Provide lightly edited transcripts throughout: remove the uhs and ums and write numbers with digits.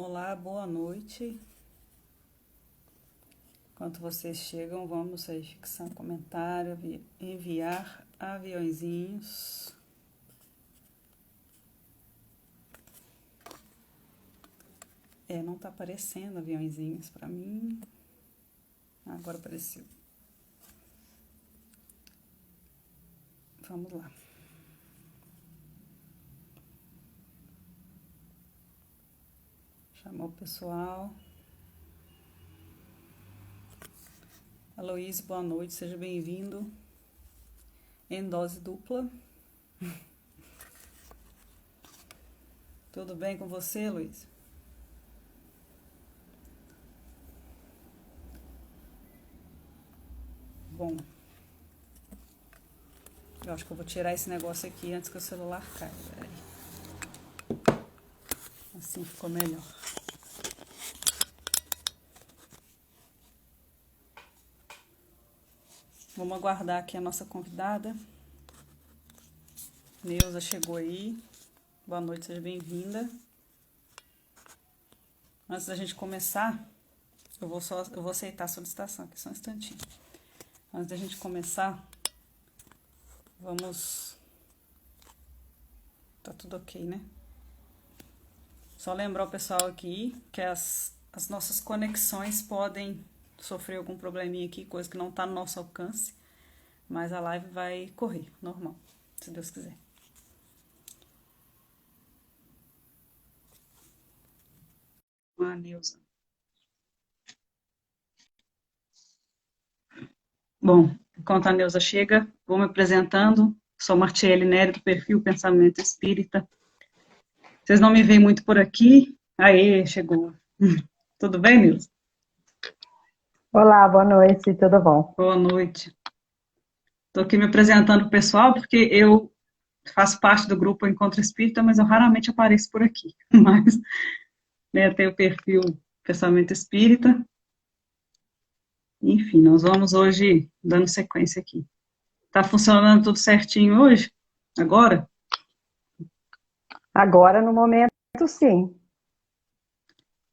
Olá, boa noite. Enquanto vocês chegam, vamos aí fixar um comentário, enviar aviõezinhos. Não tá aparecendo aviõezinhos para mim. Agora apareceu. Vamos lá. Chamou o pessoal. Aloysio, boa noite, seja bem-vindo. Em dose dupla. Tudo bem com você, Luiz? Bom, eu acho que eu vou tirar esse negócio aqui antes que o celular caia. Assim ficou melhor. Vamos aguardar aqui a nossa convidada. Neuza chegou aí. Boa noite, seja bem-vinda. Antes da gente começar, eu vou aceitar a solicitação aqui, só um instantinho. Antes da gente começar, vamos... Tá tudo ok, né? Só lembrar o pessoal aqui que as nossas conexões podem sofrer algum probleminha aqui, coisa que não tá no nosso alcance, mas a live vai correr, normal, se Deus quiser. Neuza. Bom, enquanto a Neuza chega, vou me apresentando. Sou Martiele Nery, do perfil Pensamento Espírita. Vocês não me veem muito por aqui. Aê, chegou. Tudo bem, Neuza? Olá, boa noite, tudo bom? Boa noite. Estou aqui me apresentando para o pessoal, porque eu faço parte do grupo Encontro Espírita, mas eu raramente apareço por aqui. Mas, né, tenho o perfil Pensamento Espírita. Enfim, nós vamos hoje dando sequência aqui. Tá funcionando tudo certinho hoje? Agora? Agora, no momento, sim.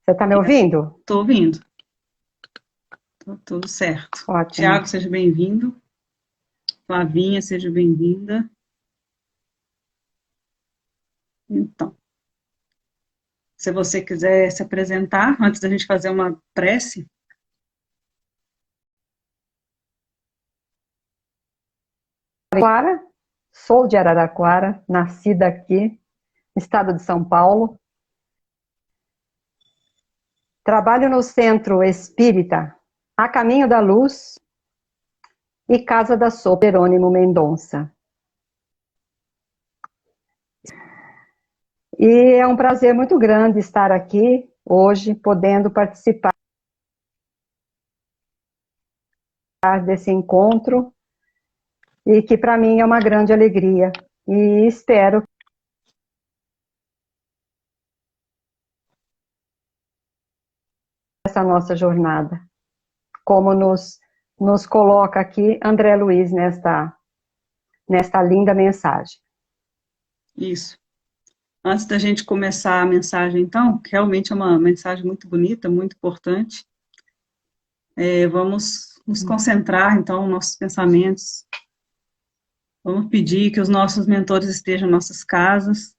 Você está me ouvindo? Estou ouvindo. Tá tudo certo. Ótimo. Tiago, seja bem-vindo. Flavinha, seja bem-vinda. Então, se você quiser se apresentar, antes da gente fazer uma prece. Araraquara, sou de Araraquara, nascida aqui, estado de São Paulo. Trabalho no Centro Espírita A Caminho da Luz e Casa da Sopa Jerônimo Mendonça. E é um prazer muito grande estar aqui hoje, podendo participar desse encontro, e que para mim é uma grande alegria. E espero essa nossa jornada, como nos coloca aqui André Luiz nesta linda mensagem. Isso. Antes da gente começar a mensagem, então, que realmente é uma mensagem muito bonita, muito importante, vamos nos concentrar, então, nos nossos pensamentos. Vamos pedir que os nossos mentores estejam em nossas casas,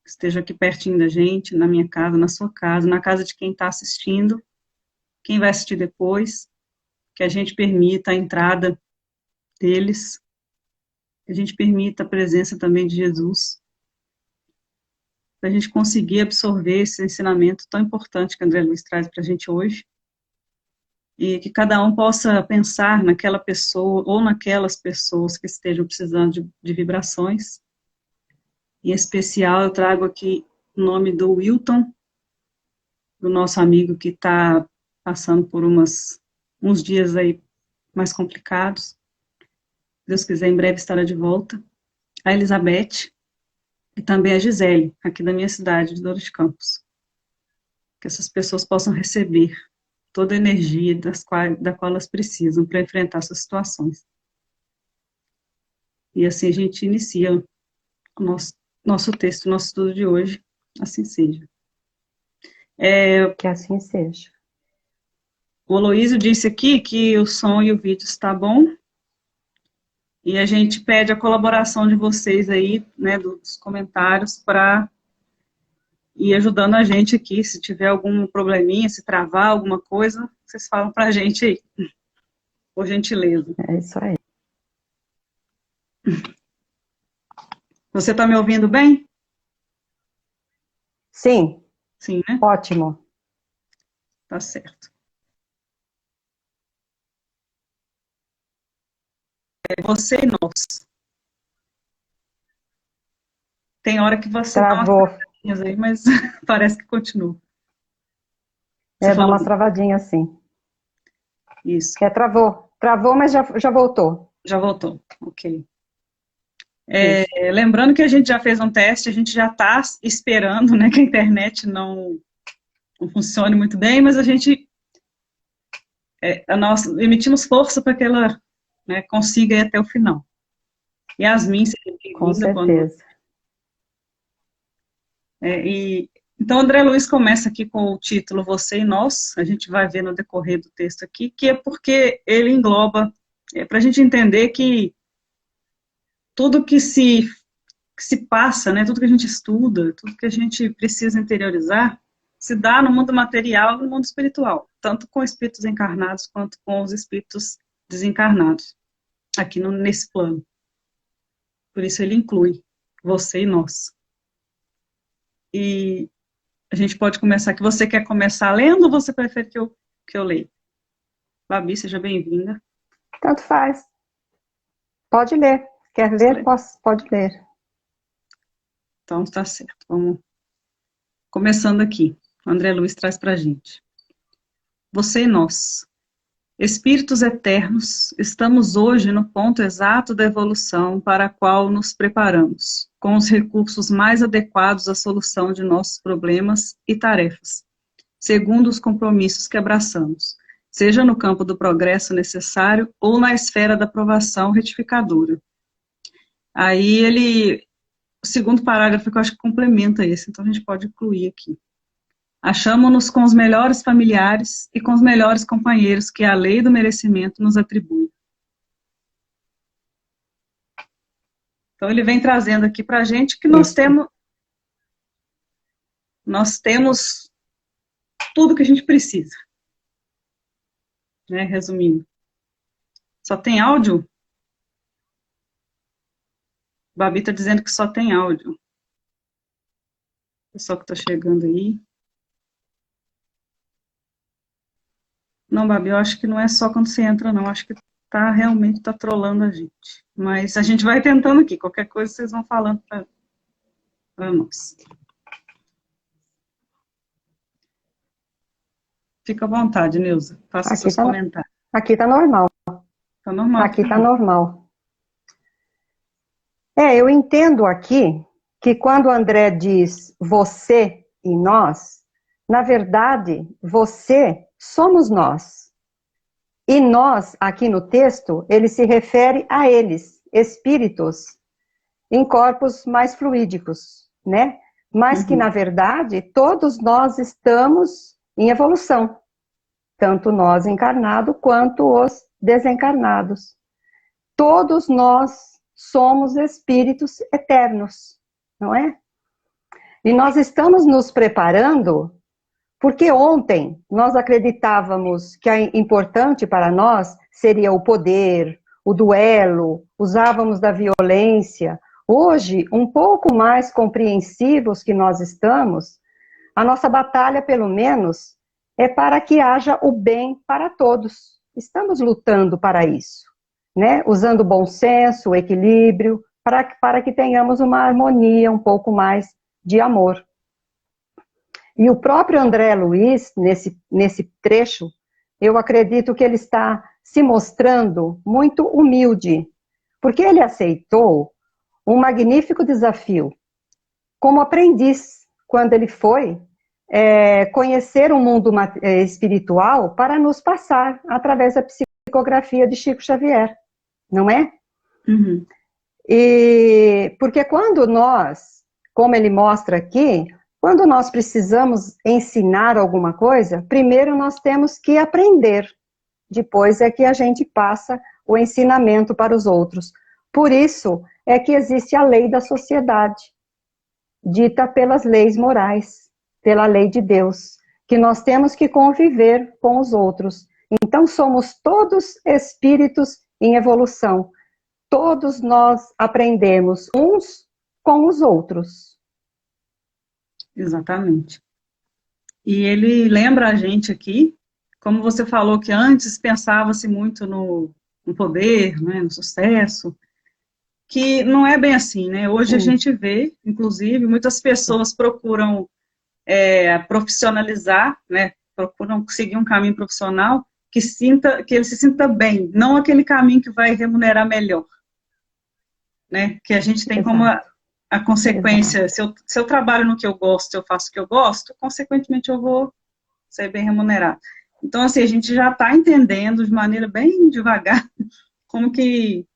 estejam aqui pertinho da gente, na minha casa, na sua casa, na casa de quem está assistindo, quem vai assistir depois, que a gente permita a entrada deles, que a gente permita a presença também de Jesus, para a gente conseguir absorver esse ensinamento tão importante que André Luiz traz para a gente hoje, e que cada um possa pensar naquela pessoa, ou naquelas pessoas que estejam precisando de vibrações. Em especial, eu trago aqui o nome do Wilton, do nosso amigo que está passando por uns dias aí mais complicados. Se Deus quiser, em breve estará de volta. A Elizabeth, e também a Gisele, aqui da minha cidade, de Douro de Campos. Que essas pessoas possam receber toda a energia da qual elas precisam para enfrentar essas situações. E assim a gente inicia o nosso texto, nosso estudo de hoje, assim seja. Que assim seja. O Aloysio disse aqui que o som e o vídeo está bom, e a gente pede a colaboração de vocês aí, né, dos comentários, para ir ajudando a gente aqui. Se tiver algum probleminha, se travar alguma coisa, vocês falam para a gente aí, por gentileza. É isso aí. Você está me ouvindo bem? Sim, Sim, né? ótimo. Tá certo. É você e nós. Tem hora que você dá umas Travou. travadinhas aí, mas parece que continua. Você Dá falou umas travadinhas assim. isso. Travou. Travou, mas já voltou. Já voltou. Ok. Isso. Lembrando que a gente já fez um teste, a gente já está esperando, né, que a internet não funcione muito bem, mas a gente nós emitimos força para que ela, né, consiga ir até o final. Yasmin, seja Com bem-vinda, boa noite. certeza. Então, André Luiz começa aqui com o título Você e Nós, a gente vai ver no decorrer do texto aqui, que é porque ele engloba, para a gente entender que tudo que se passa, né, tudo que a gente estuda, tudo que a gente precisa interiorizar, se dá no mundo material e no mundo espiritual, tanto com espíritos encarnados quanto com os espíritos desencarnados, aqui nesse plano. Por isso ele inclui você e nós. E a gente pode começar aqui. Você quer começar lendo ou você prefere que eu leia? Babi, seja bem-vinda. Tanto faz. Pode ler. Quer ler? Pode ler. Então, está certo. Vamos começando aqui. O André Luiz traz para a gente. Você e nós. Espíritos eternos, estamos hoje no ponto exato da evolução para a qual nos preparamos, com os recursos mais adequados à solução de nossos problemas e tarefas, segundo os compromissos que abraçamos, seja no campo do progresso necessário ou na esfera da aprovação retificadora. Aí o segundo parágrafo que eu acho que complementa esse, então a gente pode incluir aqui. Achamo-nos com os melhores familiares e com os melhores companheiros que a lei do merecimento nos atribui. Então ele vem trazendo aqui para a gente que nós temos tudo que a gente precisa. Né, resumindo. Só tem áudio? Babi está dizendo que só tem áudio. O pessoal que está chegando aí. Não, Babi, eu acho que não é só quando você entra, não. Acho que realmente está trolando a gente. Mas a gente vai tentando aqui. Qualquer coisa vocês vão falando para nós. Fica à vontade, Neuza. Faça seus comentários. Aqui está normal. Está normal. Aqui está normal. Eu entendo aqui que quando o André diz você e nós, na verdade, você somos nós. E nós, aqui no texto, ele se refere a eles, espíritos, em corpos mais fluídicos, né? Mas que, na verdade, todos nós estamos em evolução. Tanto nós encarnados quanto os desencarnados. Todos nós somos espíritos eternos, não é? E nós estamos nos preparando, porque ontem nós acreditávamos que importante para nós seria o poder, o duelo, usávamos da violência. Hoje, um pouco mais compreensivos que nós estamos, a nossa batalha, pelo menos, é para que haja o bem para todos. Estamos lutando para isso, né? Usando o bom senso, o equilíbrio, para que tenhamos uma harmonia, um pouco mais de amor. E o próprio André Luiz, nesse trecho, eu acredito que ele está se mostrando muito humilde, porque ele aceitou um magnífico desafio como aprendiz, quando ele foi conhecer o mundo espiritual para nos passar através da psicografia de Chico Xavier, não é? Uhum. E porque quando nós, como ele mostra aqui, Quando nós precisamos ensinar alguma coisa, primeiro nós temos que aprender. Depois é que a gente passa o ensinamento para os outros. Por isso é que existe a lei da sociedade, dita pelas leis morais, pela lei de Deus, que nós temos que conviver com os outros. Então somos todos espíritos em evolução. Todos nós aprendemos uns com os outros. Exatamente. E ele lembra a gente aqui, como você falou que antes pensava-se muito no poder, né, no sucesso, que não é bem assim, né? Hoje a gente vê, inclusive, muitas pessoas procuram profissionalizar, né? Procuram seguir um caminho profissional que ele se sinta bem, não aquele caminho que vai remunerar melhor, né? Que a gente tem como a consequência, se eu trabalho no que eu gosto, se eu faço o que eu gosto, consequentemente eu vou ser bem remunerado. Então, assim, a gente já está entendendo de maneira bem devagar como que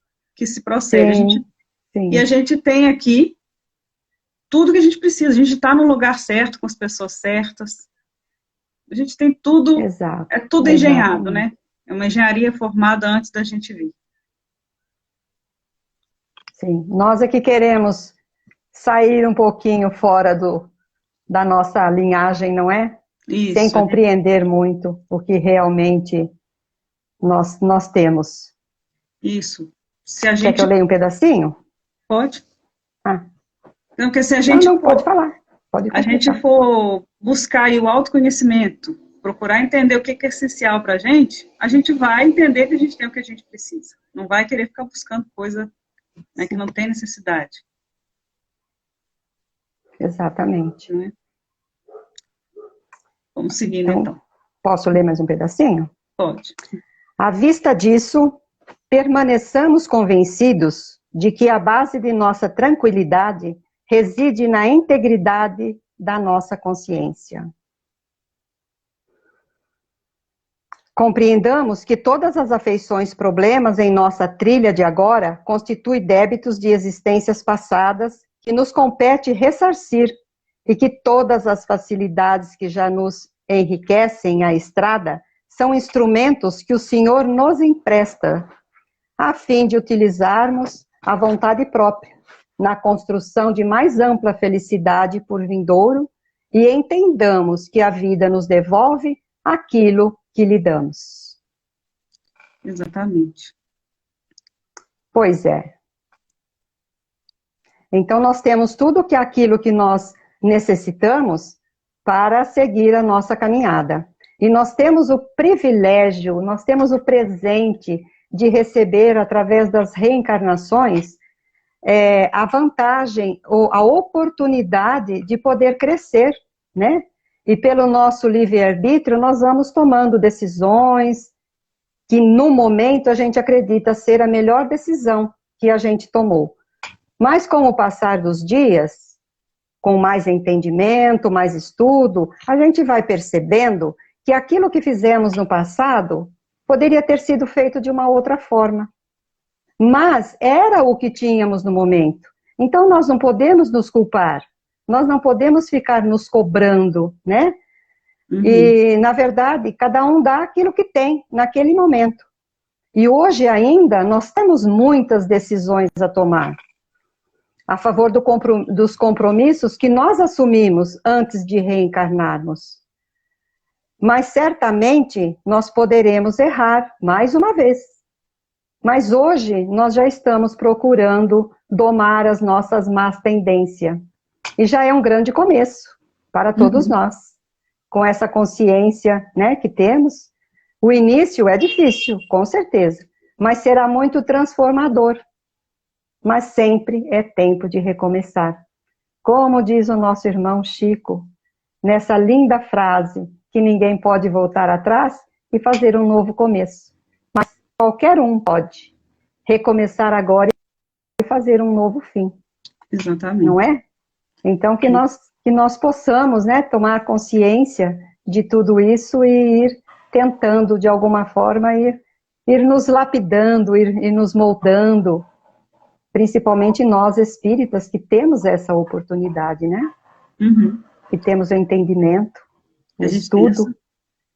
se procede. E a gente tem aqui tudo que a gente precisa, a gente está no lugar certo, com as pessoas certas, a gente tem tudo, é tudo engenhado, né? É uma engenharia formada antes da gente vir. Sim, nós é que queremos sair um pouquinho fora da nossa linhagem, não é? Isso, sem compreender muito o que realmente nós temos. Isso. Quer que eu leia um pedacinho? Pode. Ah. Então, porque se a gente pode falar. Pode a gente for buscar aí o autoconhecimento, procurar entender o que é essencial para a gente vai entender que a gente tem o que a gente precisa. Não vai querer ficar buscando coisa, né, que não tem necessidade. Exatamente. Né? Vamos seguindo, então. Posso ler mais um pedacinho? Pode. À vista disso, permaneçamos convencidos de que a base de nossa tranquilidade reside na integridade da nossa consciência. Compreendamos que todas as afeições, problemas em nossa trilha de agora constituem débitos de existências passadas que nos compete ressarcir e que todas as facilidades que já nos enriquecem a estrada são instrumentos que o Senhor nos empresta, a fim de utilizarmos a vontade própria na construção de mais ampla felicidade por vindouro e entendamos que a vida nos devolve aquilo que lhe damos. Exatamente. Pois é. Então nós temos tudo aquilo que nós necessitamos para seguir a nossa caminhada. E nós temos o privilégio, nós temos o presente de receber, através das reencarnações, a vantagem, ou a oportunidade de poder crescer, né? E pelo nosso livre-arbítrio, nós vamos tomando decisões que, no momento, a gente acredita ser a melhor decisão que a gente tomou. Mas, com o passar dos dias, com mais entendimento, mais estudo, a gente vai percebendo que aquilo que fizemos no passado poderia ter sido feito de uma outra forma. Mas era o que tínhamos no momento. Então nós não podemos nos culpar, nós não podemos ficar nos cobrando, né? Uhum. E, na verdade, cada um dá aquilo que tem naquele momento. E hoje ainda nós temos muitas decisões a tomar a favor dos compromissos que nós assumimos antes de reencarnarmos. Mas certamente nós poderemos errar mais uma vez. Mas hoje nós já estamos procurando domar as nossas más tendências. E já é um grande começo para todos nós. Com essa consciência, né, que temos. O início é difícil, com certeza. Mas será muito transformador. Mas sempre é tempo de recomeçar. Como diz o nosso irmão Chico, nessa linda frase, que ninguém pode voltar atrás e fazer um novo começo. Mas qualquer um pode recomeçar agora e fazer um novo fim. Exatamente. Não é? Então que nós possamos, né, tomar consciência de tudo isso e ir tentando, de alguma forma, ir nos lapidando, ir nos moldando, principalmente nós espíritas que temos essa oportunidade, né? Uhum. e temos o entendimento, o A estudo.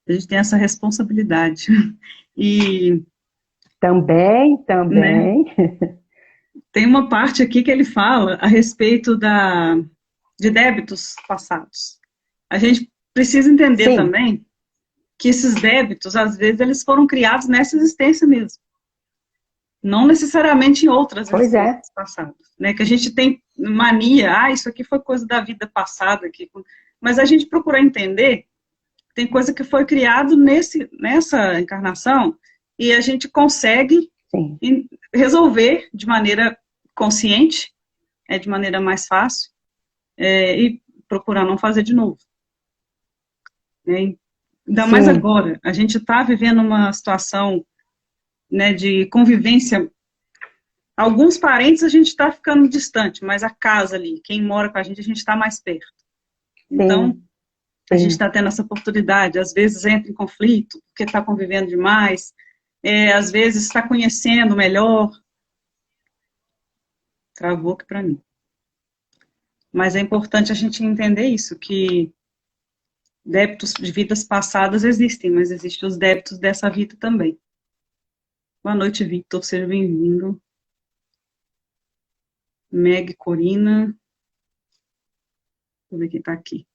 a gente tem essa responsabilidade. E, Também, né, também. tem uma parte aqui que ele fala a respeito de débitos passados. A gente precisa entender Sim, também que esses débitos, às vezes, eles foram criados nessa existência mesmo. Não necessariamente em outras pois é. existências passadas, né? Que a gente tem mania, isso aqui foi coisa da vida passada, aqui. Mas a gente procura entender, tem coisa que foi criado nessa encarnação e a gente consegue Sim, resolver de maneira consciente, de maneira mais fácil, e procurar não fazer de novo. Né? Ainda mais sim, agora, a gente está vivendo uma situação, né, de convivência. Alguns parentes a gente está ficando distante, mas a casa ali, quem mora com a gente está mais perto. Então, sim, a gente sim. está tendo essa oportunidade, às vezes entra em conflito, porque está convivendo demais, às vezes está conhecendo melhor. Travou aqui para mim. Mas é importante a gente entender isso, que débitos de vidas passadas existem, mas existem os débitos dessa vida também. Boa noite, Victor, seja bem-vindo. Meg, Corina, deixa eu ver quem está aqui.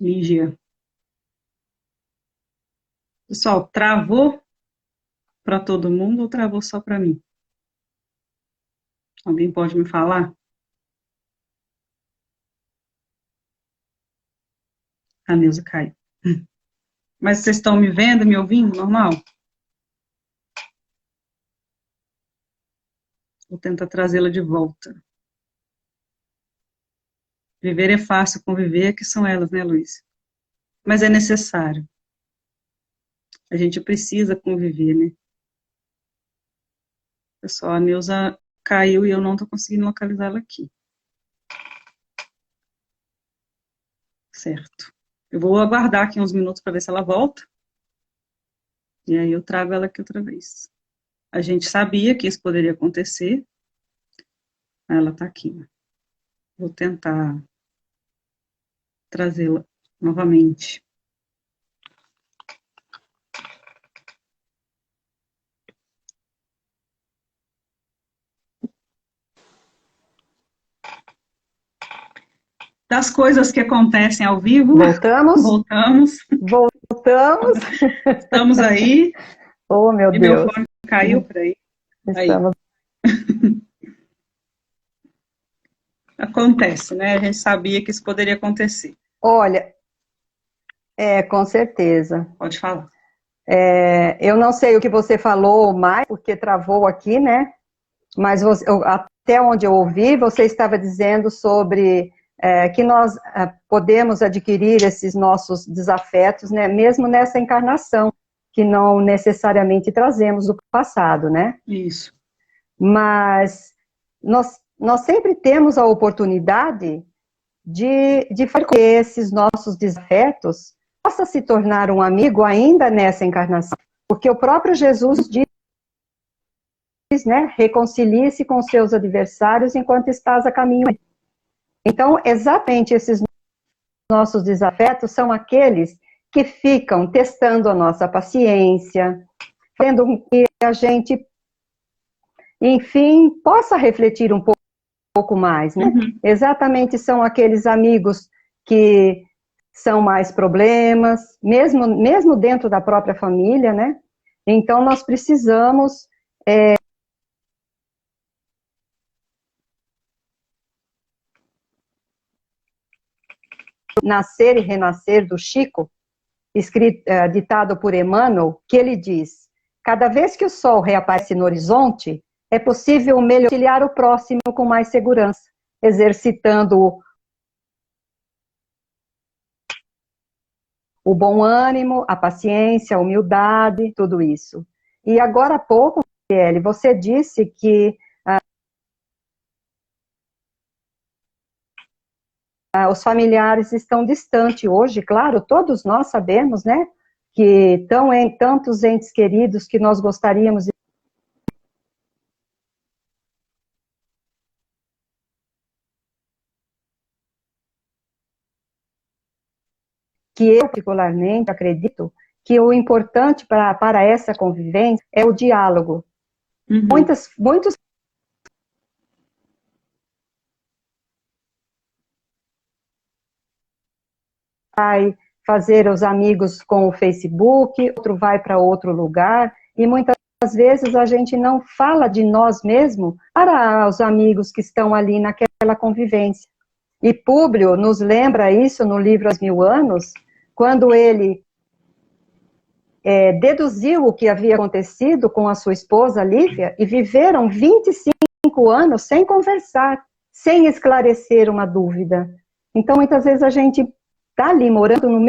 Lígia. Pessoal, travou para todo mundo ou travou só para mim? Alguém pode me falar? A Neuza caiu. Mas vocês estão me vendo, me ouvindo? Normal? Vou tentar trazê-la de volta. Viver é fácil, conviver é que são elas, né, Luiz? Mas é necessário. A gente precisa conviver, né? Pessoal, a Neuza caiu e eu não estou conseguindo localizá-la aqui. Certo. Eu vou aguardar aqui uns minutos para ver se ela volta. E aí eu trago ela aqui outra vez. A gente sabia que isso poderia acontecer. Ela está aqui. Vou tentar trazê-la novamente. Das coisas que acontecem ao vivo, Voltamos? voltamos, Voltamos? estamos aí, Oh, meu e meu Deus. fone caiu por aí. Aí, Estamos. acontece, né? A gente sabia que isso poderia acontecer. Olha, com certeza. Pode falar. Eu não sei o que você falou mais, porque travou aqui, né? Mas até onde eu ouvi, você estava dizendo sobre que nós podemos adquirir esses nossos desafetos, né? Mesmo nessa encarnação, que não necessariamente trazemos do passado, né? Isso. Mas nós sempre temos a oportunidade de fazer com que esses nossos desafetos possa se tornar um amigo ainda nessa encarnação. Porque o próprio Jesus diz, né, reconcilie-se com seus adversários enquanto estás a caminho. Então, exatamente esses nossos desafetos são aqueles que ficam testando a nossa paciência, fazendo com que a gente, enfim, possa refletir um pouco mais, né? Uhum. Exatamente são aqueles amigos que são mais problemas, mesmo dentro da própria família, né? Então, nós precisamos Nascer e Renascer, do Chico, ditado por Emmanuel, que ele diz: cada vez que o sol reaparece no horizonte, é possível melhor auxiliar o próximo com mais segurança, exercitando o bom ânimo, a paciência, a humildade, tudo isso. E agora há pouco, Michele, você disse que os familiares estão distantes hoje, claro, todos nós sabemos, né, que estão em tantos entes queridos que nós gostaríamos de que eu particularmente acredito que o importante para essa convivência é o diálogo. Uhum. Muitos vai fazer os amigos com o Facebook, outro vai para outro lugar, e muitas vezes a gente não fala de nós mesmos para os amigos que estão ali naquela convivência. E Públio nos lembra isso no livro As Mil Anos, quando ele deduziu o que havia acontecido com a sua esposa Lívia, e viveram 25 anos sem conversar, sem esclarecer uma dúvida. Então, muitas vezes a gente está ali morando na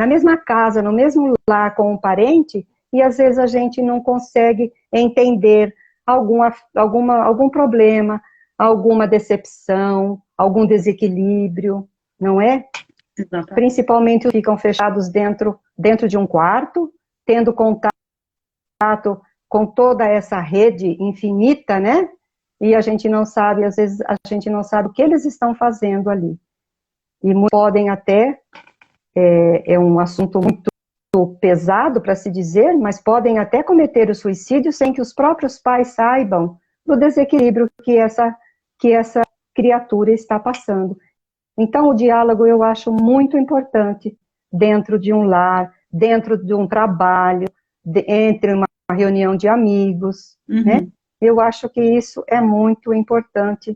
mesma casa, no mesmo lar com um parente, e às vezes a gente não consegue entender algum problema, alguma decepção, algum desequilíbrio, não é? Exatamente. Principalmente ficam fechados dentro de um quarto, tendo contato com toda essa rede infinita, né? E a gente não sabe, às vezes, a gente não sabe o que eles estão fazendo ali. E podem até, é um assunto muito pesado para se dizer, mas podem até cometer o suicídio sem que os próprios pais saibam do desequilíbrio que essa criatura está passando. Então, o diálogo eu acho muito importante dentro de um lar, dentro de um trabalho, entre uma reunião de amigos, né? Eu acho que isso é muito importante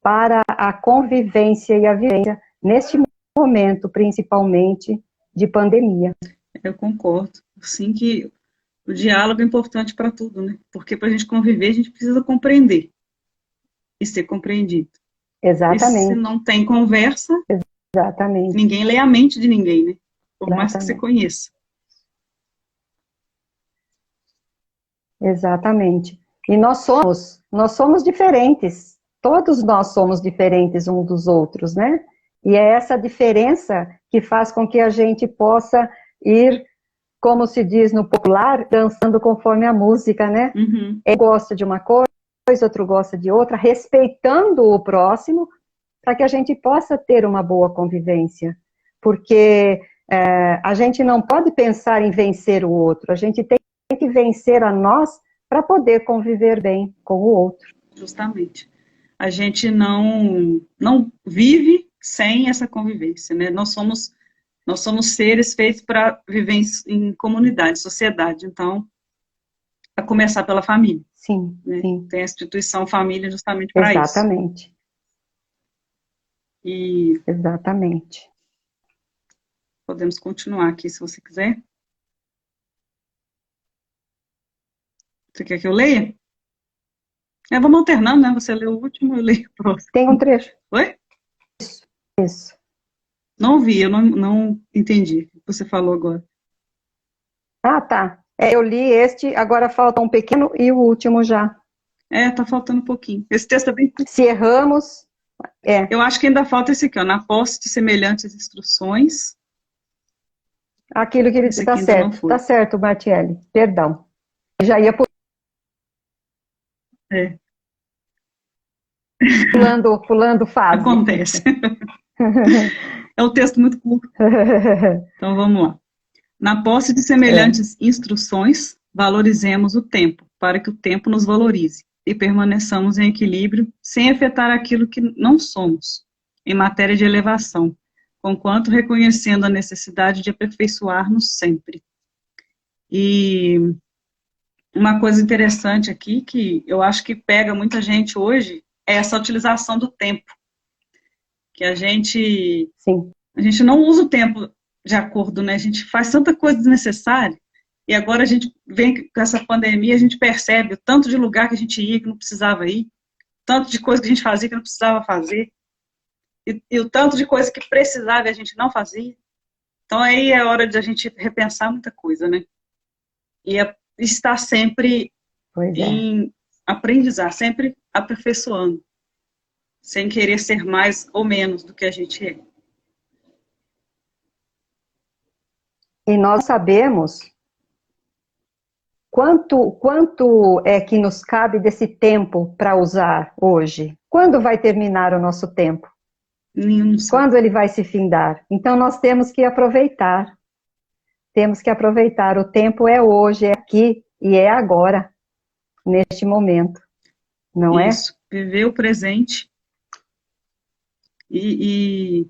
para a convivência e a vivência neste momento, principalmente, de pandemia. Eu concordo. Sim, que o diálogo é importante para tudo, né? Porque para a gente conviver, a gente precisa compreender e ser compreendido. Exatamente. E se não tem conversa, exatamente, ninguém lê a mente de ninguém, né? Por mais que você conheça. Exatamente. E nós somos diferentes. Todos nós somos diferentes uns dos outros, né? E é essa diferença que faz com que a gente possa ir, como se diz no popular, dançando conforme a música, né? Eu gosto de uma coisa, outro gosta de outra, respeitando o próximo, para que a gente possa ter uma boa convivência. Porque a gente não pode pensar em vencer o outro, a gente tem que vencer a nós para poder conviver bem com o outro. Justamente. A gente não vive sem essa convivência, né? Nós somos seres feitos para viver em comunidade, sociedade. Então, a começar pela família. Sim, né? sim. Tem a instituição família justamente para isso. Exatamente. Exatamente. Podemos continuar aqui, se você quiser. Você quer que eu leia? Vamos alternando, né? Você lê o último, eu leio o próximo. Tem um trecho. Oi? Isso. Não ouvi, eu não entendi o que você falou agora. Ah, tá. Eu li este, agora falta um pequeno e o último já. Tá faltando um pouquinho. Esse texto é bem... Se erramos, Eu acho que ainda falta esse aqui, ó. Na posse de semelhantes instruções. Aquilo que ele está certo. Tá certo, Martielli. Perdão. Já ia pulando fase. Acontece. É um texto muito curto. Então vamos lá. Na posse de semelhantes instruções, valorizemos o tempo, para que o tempo nos valorize e permaneçamos em equilíbrio, sem afetar aquilo que não somos, em matéria de elevação, conquanto reconhecendo a necessidade de aperfeiçoar-nos sempre. E uma coisa interessante aqui, que eu acho que pega muita gente hoje, é essa utilização do tempo. Que a gente não usa o tempo de acordo, né? A gente faz tanta coisa desnecessária, e agora a gente vem com essa pandemia, a gente percebe o tanto de lugar que a gente ia que não precisava ir, tanto de coisa que a gente fazia que não precisava fazer, e o tanto de coisa que precisava e a gente não fazia. Então aí é hora de a gente repensar muita coisa, né? E estar sempre em aprendizar, sempre aperfeiçoando, sem querer ser mais ou menos do que a gente é. E nós sabemos quanto é que nos cabe desse tempo para usar hoje. Quando vai terminar o nosso tempo? Nenhum sabe. Quando ele vai se findar? Então nós temos que aproveitar. Temos que aproveitar. O tempo é hoje, é aqui e é agora, neste momento. Não é? Isso. Viver o presente e,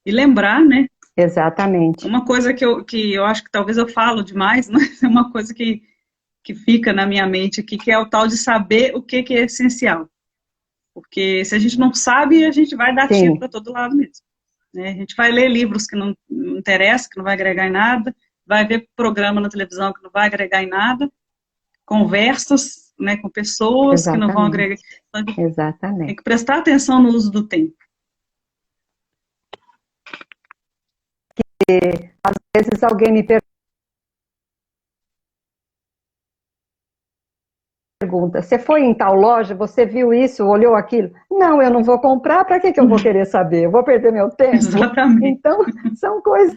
e lembrar, né? Exatamente. Uma coisa que eu acho que talvez eu falo demais, mas é uma coisa que fica na minha mente aqui, que é o tal de saber o que é essencial. Porque se a gente não sabe, a gente vai dar tiro Sim, para todo lado mesmo. Né? A gente vai ler livros que não interessam, que não vai agregar em nada, vai ver programa na televisão que não vai agregar em nada, conversas, né, com pessoas que não vão agregar. exatamente. Então, tem Exatamente. que prestar atenção no uso do tempo. Às vezes alguém me pergunta, você foi em tal loja, você viu isso, olhou aquilo? Não, eu não vou comprar, para que eu vou querer saber? Eu vou perder meu tempo? Exatamente. Então, são coisas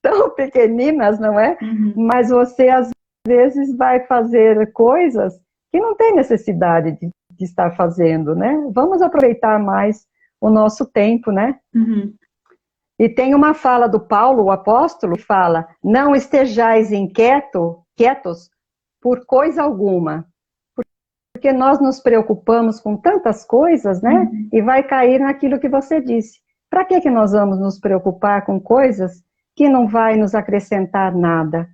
tão pequeninas, não é? Uhum. Mas você, às vezes, vai fazer coisas que não tem necessidade de estar fazendo, né? Vamos aproveitar mais o nosso tempo, né? Uhum. E tem uma fala do Paulo, o apóstolo, que fala, não estejais quietos por coisa alguma, porque nós nos preocupamos com tantas coisas, né? Uhum. E vai cair naquilo que você disse. Para que nós vamos nos preocupar com coisas que não vai nos acrescentar nada?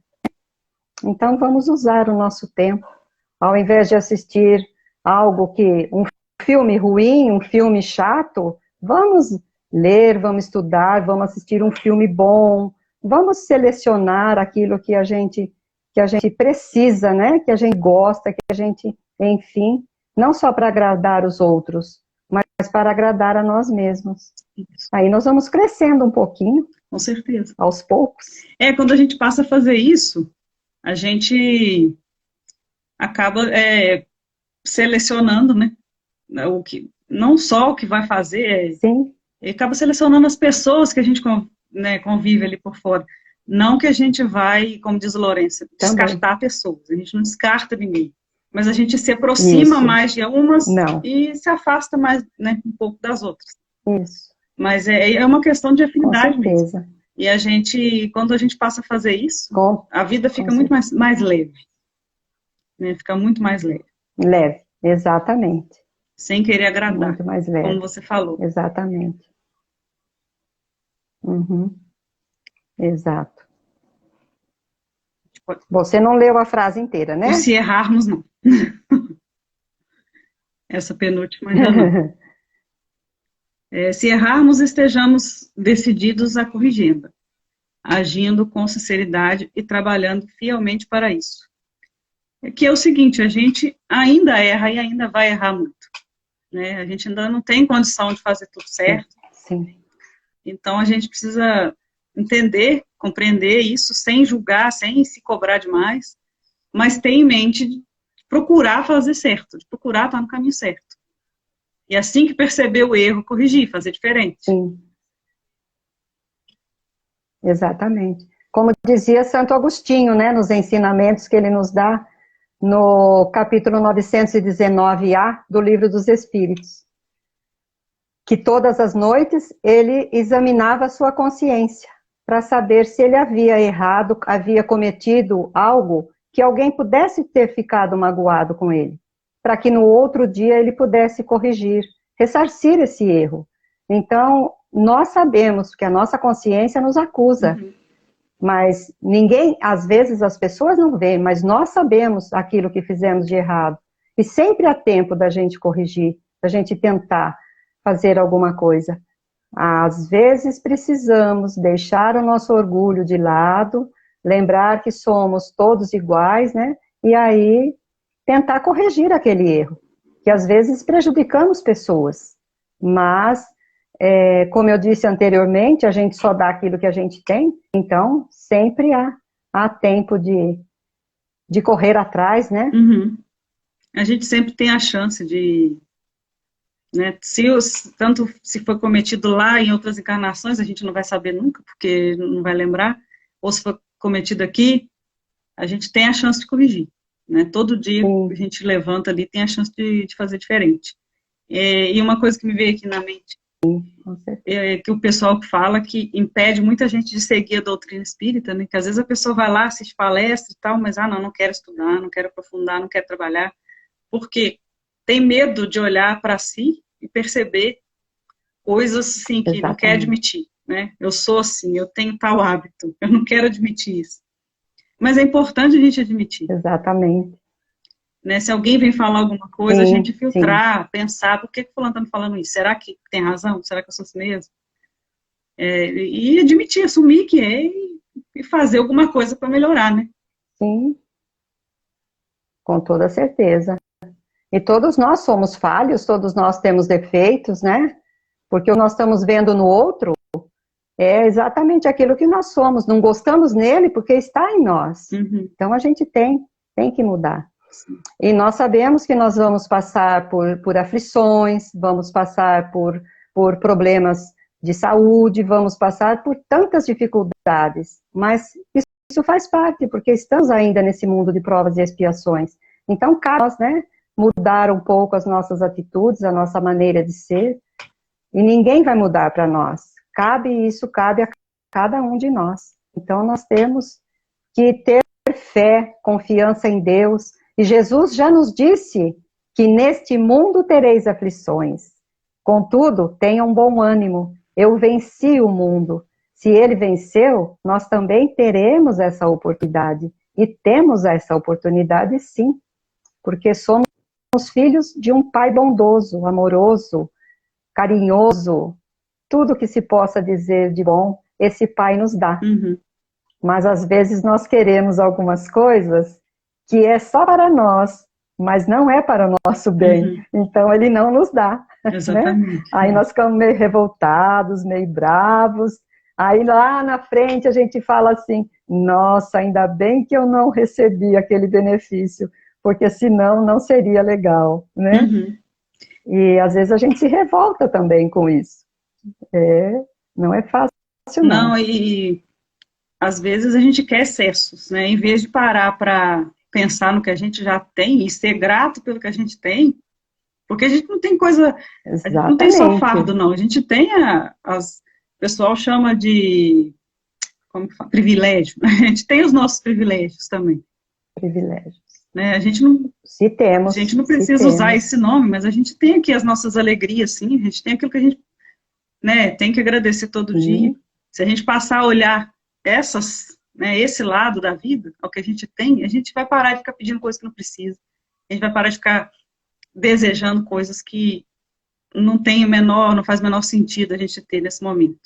Então vamos usar o nosso tempo, ao invés de assistir um filme ruim, um filme chato, vamos ler, vamos estudar, vamos assistir um filme bom, vamos selecionar aquilo que a gente precisa, né? Que a gente gosta, que a gente, enfim, não só para agradar os outros, mas para agradar a nós mesmos. Isso. Aí nós vamos crescendo um pouquinho, Com certeza. aos poucos. Quando a gente passa a fazer isso, a gente acaba selecionando, né? O que, não só o que vai fazer, Sim, acaba selecionando as pessoas que a gente convive ali por fora. Não que a gente vai, como diz o Lourenço, também. descartar pessoas. A gente não descarta ninguém. Mas a gente se aproxima Isso. mais de umas Não. e se afasta mais, né, um pouco das outras. Isso. Mas é uma questão de Com afinidade mesmo. certeza. E a gente, quando a gente passa a fazer isso, a vida Com fica muito certeza. mais leve. Né? Fica muito mais leve. Leve, exatamente. Sem querer agradar, Muito mais como leve. você falou. Exatamente. Uhum. Exato. Tipo, Você não leu a frase inteira, o né? se errarmos, não. Essa penúltima ainda não. Se errarmos, estejamos decididos a corrigi-la, agindo com sinceridade e trabalhando fielmente para isso. Que é o seguinte, a gente ainda erra e ainda vai errar muito. Né? A gente ainda não tem condição de fazer tudo Sim, certo. sim. Então, a gente precisa entender, compreender isso, sem julgar, sem se cobrar demais, mas ter em mente de procurar fazer certo, de procurar estar no caminho certo. E assim que perceber o erro, corrigir, fazer diferente. Sim. Exatamente. Como dizia Santo Agostinho, né, nos ensinamentos que ele nos dá no capítulo 919A do Livro dos Espíritos, que todas as noites ele examinava a sua consciência para saber se ele havia errado, havia cometido algo que alguém pudesse ter ficado magoado com ele, para que no outro dia ele pudesse corrigir, ressarcir esse erro. Então, nós sabemos que a nossa consciência nos acusa, mas ninguém, às vezes as pessoas não veem, mas nós sabemos aquilo que fizemos de errado. E sempre há tempo da gente corrigir, da gente tentar fazer alguma coisa. Às vezes precisamos deixar o nosso orgulho de lado, lembrar que somos todos iguais, né? E aí tentar corrigir aquele erro, que às vezes prejudicamos pessoas, mas como eu disse anteriormente, a gente só dá aquilo que a gente tem, então sempre há tempo de correr atrás, né? Uhum. A gente sempre tem a chance de, né, tanto se foi cometido lá em outras encarnações, a gente não vai saber nunca, porque não vai lembrar, ou se foi cometido aqui, a gente tem a chance de corrigir. Né? Todo dia Sim. a gente levanta ali, tem a chance de fazer diferente. E uma coisa que me veio aqui na mente, com certeza. que o pessoal fala que impede muita gente de seguir a doutrina espírita, né? Que às vezes a pessoa vai lá, assiste palestra e tal, mas, não quero estudar, não quero aprofundar, não quero trabalhar, porque tem medo de olhar para si e perceber coisas, assim, que não quer Exatamente. admitir, né? Eu sou assim, eu tenho tal hábito, eu não quero admitir isso. Mas é importante a gente admitir, Exatamente. né? Se alguém vem falar alguma coisa, a gente Sim, sim. filtrar, pensar, por que o fulano está me falando isso? Será que tem razão? Será que eu sou assim mesmo? E admitir, assumir que é e fazer alguma coisa para melhorar, né? Sim, com toda certeza. E todos nós somos falhos, todos nós temos defeitos, né? Porque o que nós estamos vendo no outro é exatamente aquilo que nós somos. Não gostamos nele porque está em nós. Uhum, Então a gente tem que mudar. sim. E nós sabemos que nós vamos passar por aflições, vamos passar por problemas de saúde, vamos passar por tantas dificuldades, mas isso faz parte, porque estamos ainda nesse mundo de provas e expiações. Então, cabe a nós, né, mudar um pouco as nossas atitudes, a nossa maneira de ser, e ninguém vai mudar para nós. Cabe a cada um de nós. Então, nós temos que ter fé, confiança em Deus. E Jesus já nos disse que neste mundo tereis aflições. Contudo, tenham bom ânimo. Eu venci o mundo. Se ele venceu, nós também teremos essa oportunidade. E temos essa oportunidade, sim, porque somos filhos de um pai bondoso, amoroso, carinhoso. Tudo que se possa dizer de bom, esse pai nos dá. Uhum, Mas às vezes nós queremos algumas coisas que é só para nós, mas não é para o nosso bem. uhum, Então ele não nos dá, né? exatamente. Aí nós ficamos meio revoltados, meio bravos. Aí lá na frente a gente fala assim: nossa, ainda bem que eu não recebi aquele benefício, porque senão não seria legal, né? Uhum. E às vezes a gente se revolta também com isso. É, não é fácil, Não, não. e às vezes a gente quer excessos, né? Em vez de parar para pensar no que a gente já tem e ser grato pelo que a gente tem, porque a gente não tem coisa, a gente não tem só fardo, Exatamente. não. A gente tem o pessoal chama de, como que fala? Privilégio. A gente tem os nossos privilégios também, Privilégios. né? A gente não Se precisa usar esse temos. nome, mas a gente tem aqui as nossas alegrias, sim. A gente tem aquilo que a gente, né, tem que agradecer todo dia. Sim, Se a gente passar a olhar esse lado da vida, ao que a gente tem, a gente vai parar de ficar pedindo coisas que não precisa. A gente vai parar de ficar desejando coisas que não faz o menor sentido a gente ter nesse momento.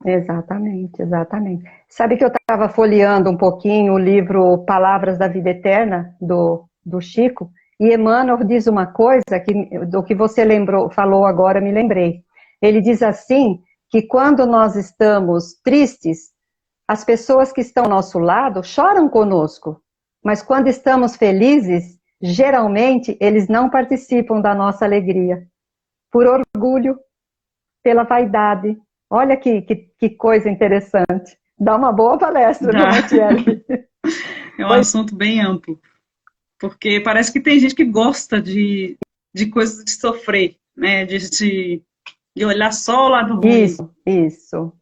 exatamente, exatamente. Sabe que eu estava folheando um pouquinho o livro Palavras da Vida Eterna, do Chico, e Emmanuel diz uma coisa que do que você falou agora, me lembrei. Ele diz assim, que quando nós estamos tristes, as pessoas que estão ao nosso lado choram conosco, mas quando estamos felizes, geralmente eles não participam da nossa alegria, por orgulho, pela vaidade. Olha que coisa interessante. Dá uma boa palestra, viu, Dá. Martiele? É um Pois assunto bem amplo, porque parece que tem gente que gosta de coisas de sofrer, né? De olhar só o lado ruim. isso.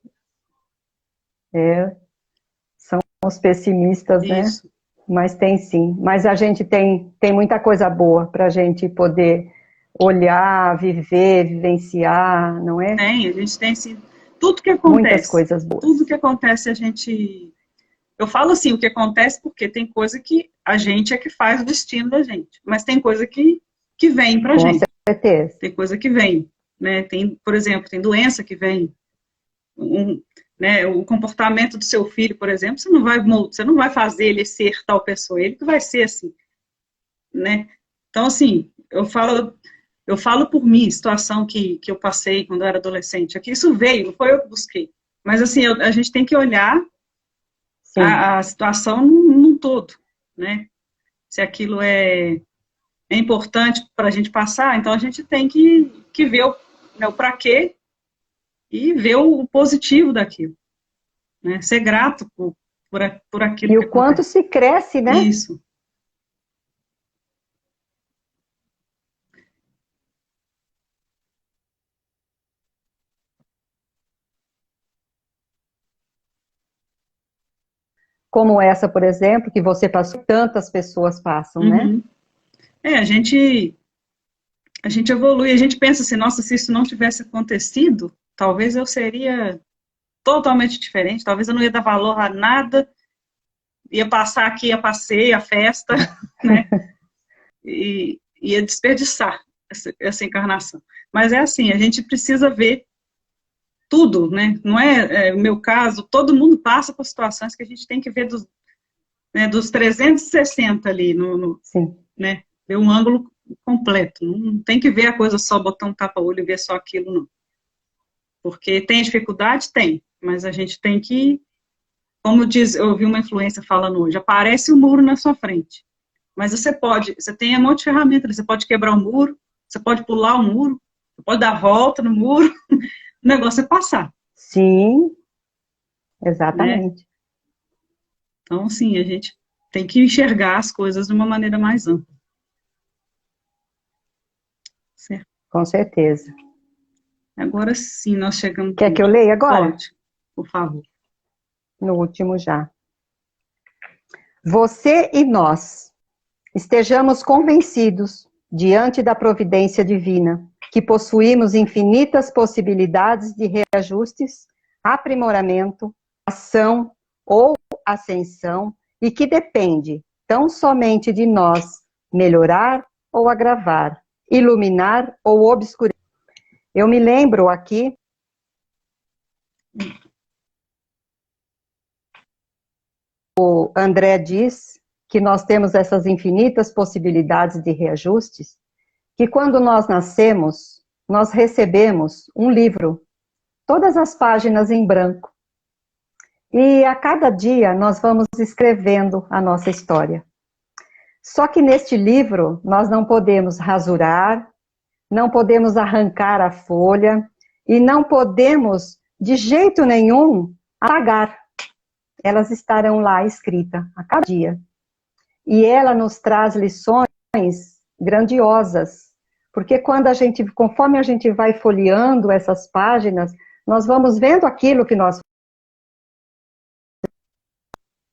É, são os pessimistas, né? Isso. Mas tem sim. Mas a gente tem muita coisa boa para a gente poder olhar, viver, vivenciar, não é? A gente tem assim, tudo que Muitas acontece. coisas Tudo boas. que acontece a gente. Eu falo assim, o que acontece porque tem coisa que a gente é que faz o destino da gente, mas tem coisa que vem pra Com gente. certeza. Tem coisa que vem, né? Tem, por exemplo, tem doença que vem, um, né? O comportamento do seu filho, por exemplo, você não vai fazer ele ser tal pessoa, ele que vai ser assim, né? Então, assim, eu falo por mim, situação que eu passei quando eu era adolescente, aqui isso veio, não foi eu que busquei, mas assim, a gente tem que olhar Sim, a situação num todo, né? Se aquilo é importante para a gente passar, então a gente tem que ver o para quê e ver o positivo daquilo, né? Ser grato por aquilo e que o quanto acontece. se cresce, né? Isso. como essa, por exemplo, que você passou, tantas pessoas passam, né? Uhum. A gente evolui, a gente pensa assim, nossa, se isso não tivesse acontecido, talvez eu seria totalmente diferente, talvez eu não ia dar valor a nada, ia passar aqui a passeio, a festa, né? E ia desperdiçar essa encarnação. Mas é assim, a gente precisa ver tudo, né? Não é o meu caso, todo mundo passa por situações que a gente tem que ver dos 360 ali, Sim. né? Ver um ângulo completo. Não tem que ver a coisa só, botar um tapa-olho e ver só aquilo, não. Porque tem dificuldade? Tem. Mas a gente tem que, como diz, eu ouvi uma influência falando hoje, aparece o muro na sua frente. Mas você tem um monte de ferramentas, você pode quebrar o muro, você pode pular o muro, você pode dar volta no muro, o negócio é passar. Sim, Né? exatamente. Então, assim, a gente tem que enxergar as coisas de uma maneira mais ampla. Certo? Com certeza. Agora sim, nós chegamos Quer no que eu leia agora? Pode, por favor. No último já. Você e nós estejamos convencidos, diante da providência divina, que possuímos infinitas possibilidades de reajustes, aprimoramento, ação ou ascensão, e que depende tão somente de nós melhorar ou agravar, iluminar ou obscurecer. Eu me lembro aqui, o André diz que nós temos essas infinitas possibilidades de reajustes, que quando nós nascemos, nós recebemos um livro, todas as páginas em branco. E a cada dia nós vamos escrevendo a nossa história. Só que neste livro nós não podemos rasurar, não podemos arrancar a folha e não podemos, de jeito nenhum, apagar. Elas estarão lá escritas a cada dia. E ela nos traz lições grandiosas, porque conforme a gente vai folheando essas páginas, nós vamos vendo aquilo que nós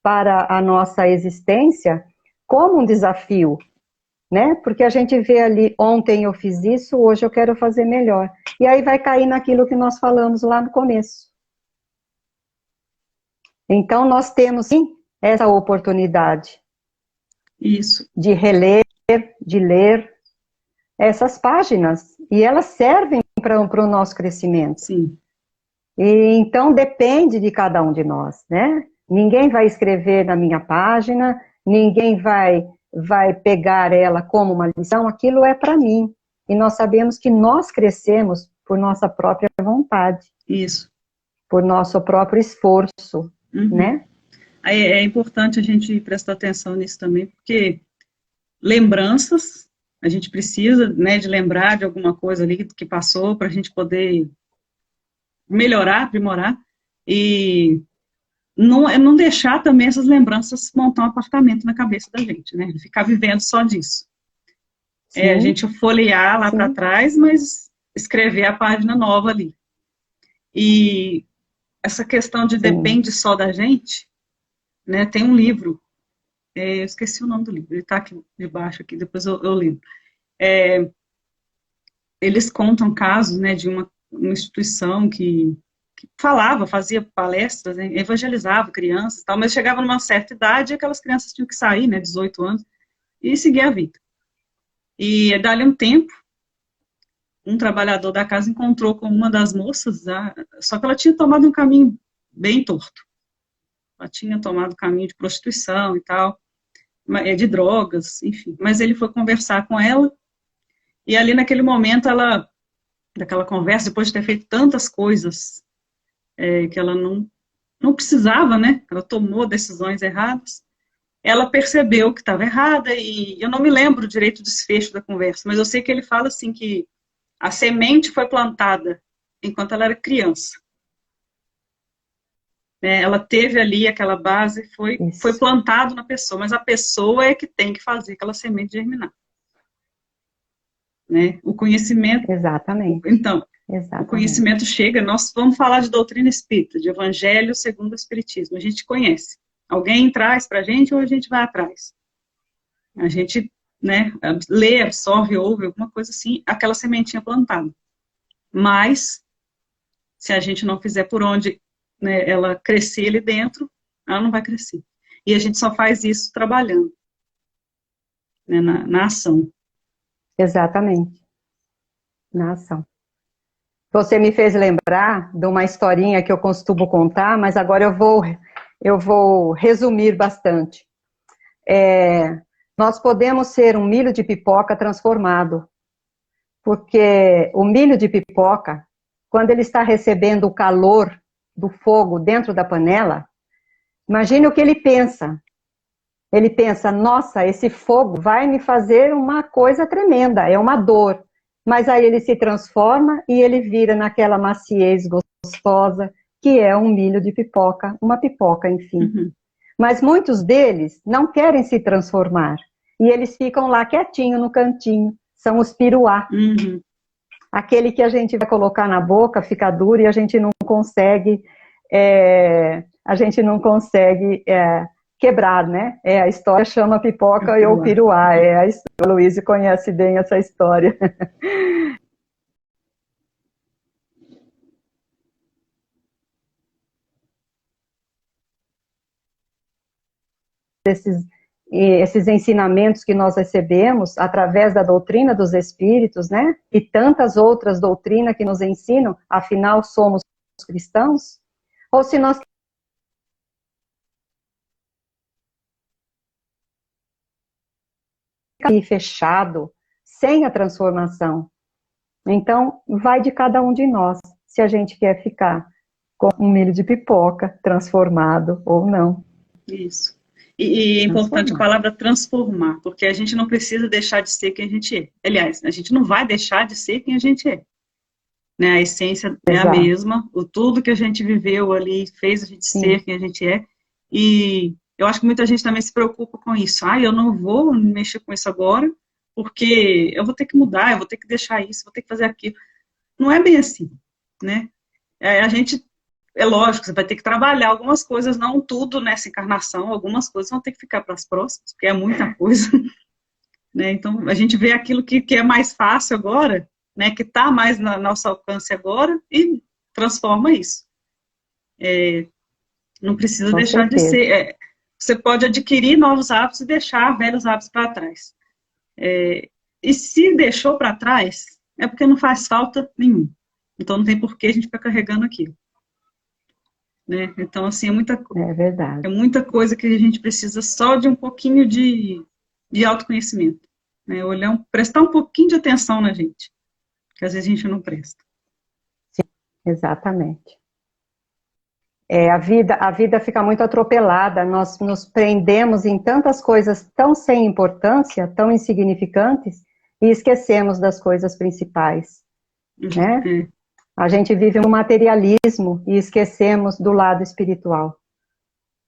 para a nossa existência como um desafio, né? Porque a gente vê ali, ontem eu fiz isso, hoje eu quero fazer melhor. E aí vai cair naquilo que nós falamos lá no começo. Então nós temos sim essa oportunidade. Isso. De reler, de ler essas páginas. E elas servem para o nosso crescimento. Sim. E então depende de cada um de nós, né? Ninguém vai escrever na minha página, ninguém vai pegar ela como uma lição, aquilo é para mim. E nós sabemos que nós crescemos por nossa própria vontade. Isso. Por nosso próprio esforço, né? É importante a gente prestar atenção nisso também, porque lembranças, a gente precisa, né, de lembrar de alguma coisa ali que passou para a gente poder melhorar, aprimorar, e não deixar também essas lembranças montar um apartamento na cabeça da gente, né? Ficar vivendo só disso. A gente folhear lá para trás, mas escrever a página nova ali. E essa questão de depende só da gente, né? Tem um livro, eu esqueci o nome do livro, ele está aqui debaixo, aqui, depois eu lembro. Eles contam casos, né, de uma instituição que fazia palestras, né, evangelizava crianças e tal, mas chegava numa certa idade e aquelas crianças tinham que sair, né, 18 anos, e seguir a vida. E dali um tempo, um trabalhador da casa encontrou com uma das moças, só que ela tinha tomado um caminho bem torto. Ela tinha tomado caminho de prostituição e tal, de drogas, enfim. Mas ele foi conversar com ela, e ali naquele momento, daquela conversa, depois de ter feito tantas coisas que ela não precisava, né? Ela tomou decisões erradas, ela percebeu que estava errada, e eu não me lembro direito do desfecho da conversa, mas eu sei que ele fala assim que a semente foi plantada enquanto ela era criança. Ela teve ali aquela base, foi plantado na pessoa, mas a pessoa é que tem que fazer aquela semente germinar. Né? O conhecimento... Exatamente. Então, exatamente. O conhecimento chega, nós vamos falar de doutrina espírita, de evangelho segundo o espiritismo, a gente conhece Alguém traz para a gente ou a gente vai atrás. A gente, né, lê, absorve, ouve, alguma coisa assim, aquela sementinha plantada. Mas, se a gente não fizer por onde, né, ela crescer ali dentro, ela não vai crescer. E a gente só faz isso trabalhando, né, na ação. Exatamente, na ação. Você me fez lembrar de uma historinha que eu costumo contar, mas agora eu vou resumir bastante. Nós podemos ser um milho de pipoca transformado, porque o milho de pipoca, quando ele está recebendo o calor do fogo dentro da panela, imagine o que ele pensa. Ele pensa, nossa, esse fogo vai me fazer uma coisa tremenda, é uma dor. Mas aí ele se transforma e ele vira naquela maciez gostosa, que é um milho de pipoca, uma pipoca, enfim. Uhum. Mas muitos deles não querem se transformar. E eles ficam lá quietinho no cantinho. São os piruá. Uhum. Aquele que a gente vai colocar na boca, fica duro e a gente não consegue, quebrar, né? A história chama pipoca e o piruá. O Luiz conhece bem essa história. Esses ensinamentos que nós recebemos através da doutrina dos espíritos, né? E tantas outras doutrinas que nos ensinam, afinal somos cristãos? Ou se nós aqui fechado, sem a transformação. Então, vai de cada um de nós, se a gente quer ficar com um milho de pipoca transformado ou não. Isso. E é importante a palavra transformar, porque a gente não precisa deixar de ser quem a gente é. Aliás, a gente não vai deixar de ser quem a gente é. Né? A essência é a mesma, tudo que a gente viveu ali fez a gente ser quem a gente é. E eu acho que muita gente também se preocupa com isso. Eu não vou mexer com isso agora, porque eu vou ter que mudar, eu vou ter que deixar isso, vou ter que fazer aquilo. Não é bem assim, né? A gente, é lógico, você vai ter que trabalhar algumas coisas, não tudo nessa encarnação, algumas coisas vão ter que ficar para as próximas, porque é muita coisa. Né? Então, a gente vê aquilo que é mais fácil agora, né, que está mais no nosso alcance agora, e transforma isso. Não precisa Com deixar certeza. de ser. Você pode adquirir novos hábitos e deixar velhos hábitos para trás. E se deixou para trás, é porque não faz falta nenhum. Então não tem por que a gente ficar carregando aquilo. Né? Então, assim, verdade. É muita coisa que a gente precisa só de um pouquinho de autoconhecimento. Né? Prestar um pouquinho de atenção na gente, que às vezes a gente não presta. Sim, exatamente. A vida fica muito atropelada, nós nos prendemos em tantas coisas tão sem importância, tão insignificantes, e esquecemos das coisas principais, né? A gente vive um materialismo e esquecemos do lado espiritual.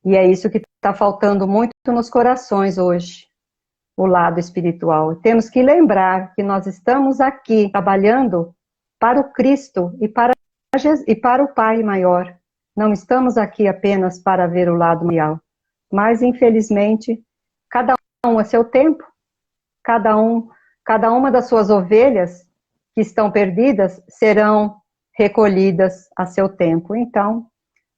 E é isso que está faltando muito nos corações hoje, o lado espiritual. Temos que lembrar que nós estamos aqui trabalhando para o Cristo e para o Pai maior. Não estamos aqui apenas para ver o lado material, mas infelizmente cada um a seu tempo, cada uma das suas ovelhas que estão perdidas serão recolhidas a seu tempo. Então,